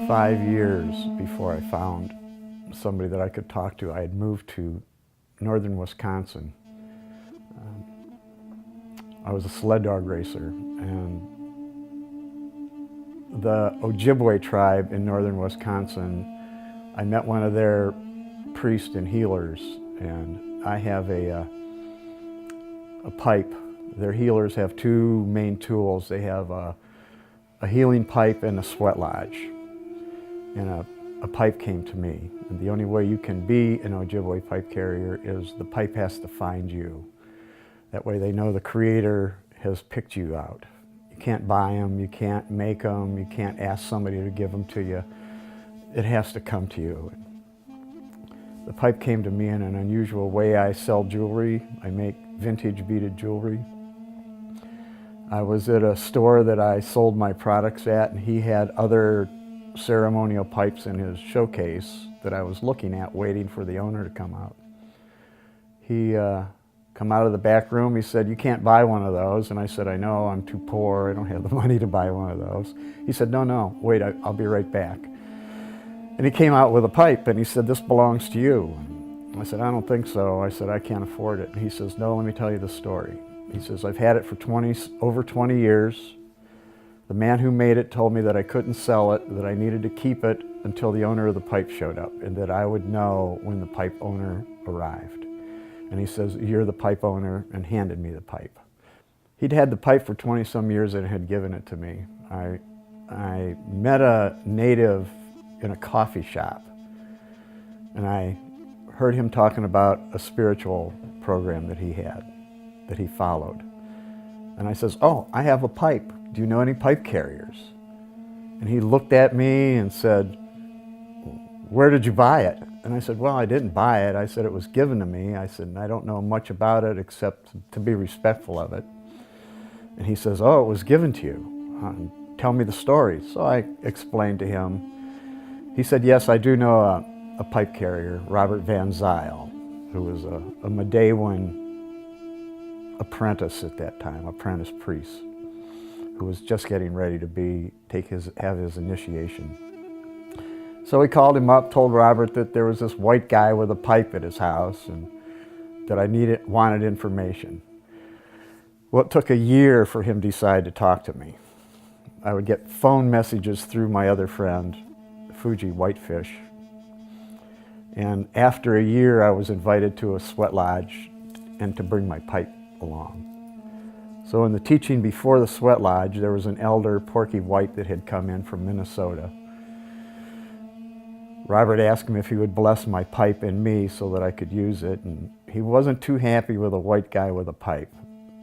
5 years before I found somebody that I could talk to. I had moved to northern Wisconsin. I was a sled dog racer, and the Ojibwe tribe in northern Wisconsin, I met one of their priests and healers, and I have a pipe. Their healers have two main tools. They have a healing pipe and a sweat lodge. And a pipe came to me. And the only way you can be an Ojibwe pipe carrier is the pipe has to find you. That way they know the Creator has picked you out. You can't buy them, you can't make them, you can't ask somebody to give them to you. It has to come to you. The pipe came to me in an unusual way. I sell jewelry. I make vintage beaded jewelry. I was at a store that I sold my products at, and he had other ceremonial pipes in his showcase that I was looking at, waiting for the owner to come out. He come out of the back room. He said, "You can't buy one of those." And I said, "I know, I'm too poor. I don't have the money to buy one of those." He said, "No, wait, I'll be right back." And he came out with a pipe, and he said, "This belongs to you." And I said, "I don't think so." I said, "I can't afford it." And he says, "No, let me tell you the story." He says, "I've had it for over 20 years. The man who made it told me that I couldn't sell it, that I needed to keep it until the owner of the pipe showed up, and that I would know when the pipe owner arrived." And he says, "You're the pipe owner," and handed me the pipe. He'd had the pipe for 20-some years and had given it to me. I met a native in a coffee shop, and I heard him talking about a spiritual program that he had, that he followed. And I says, "Oh, I have a pipe. Do you know any pipe carriers?" And he looked at me and said, "Where did you buy it?" And I said, "Well, I didn't buy it." I said, "It was given to me." I said, "I don't know much about it except to be respectful of it." And he says, "Oh, it was given to you. Tell me the story." So I explained to him. He said, "Yes, I do know a pipe carrier, Robert Van Zyl, who was a Medewan apprentice at that time, apprentice priest, who was just getting ready to have his initiation." So he called him up, told Robert that there was this white guy with a pipe at his house, and that I wanted information. Well, it took a year for him to decide to talk to me. I would get phone messages through my other friend, Fuji Whitefish. And after a year, I was invited to a sweat lodge and to bring my pipe along. So in the teaching before the sweat lodge, there was an elder, Porky White, that had come in from Minnesota. Robert asked him if he would bless my pipe and me so that I could use it, and he wasn't too happy with a white guy with a pipe.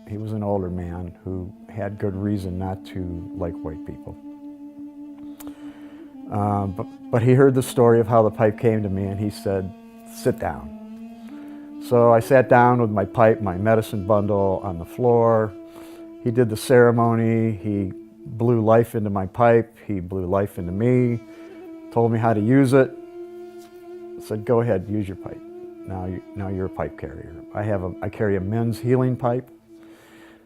He was an older man who had good reason not to like white people. But he heard the story of how the pipe came to me, and he said, "Sit down." So I sat down with my pipe, my medicine bundle on the floor. He did the ceremony. He blew life into my pipe. He blew life into me, told me how to use it. Said, "Go ahead, use your pipe. Now you're a pipe carrier." I carry a men's healing pipe,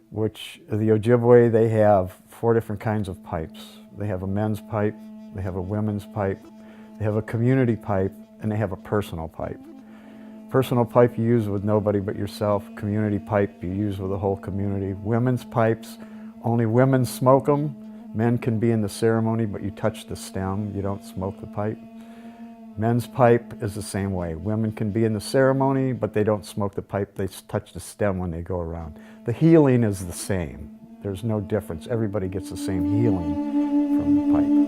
which the Ojibwe, they have 4 different kinds of pipes. They have a men's pipe, they have a women's pipe, they have a community pipe, and they have a personal pipe. Personal pipe you use with nobody but yourself. Community pipe you use with the whole community. Women's pipes, only women smoke them. Men can be in the ceremony, but you touch the stem, you don't smoke the pipe. Men's pipe is the same way. Women can be in the ceremony, but they don't smoke the pipe. They touch the stem when they go around. The healing is the same. There's no difference. Everybody gets the same healing from the pipe.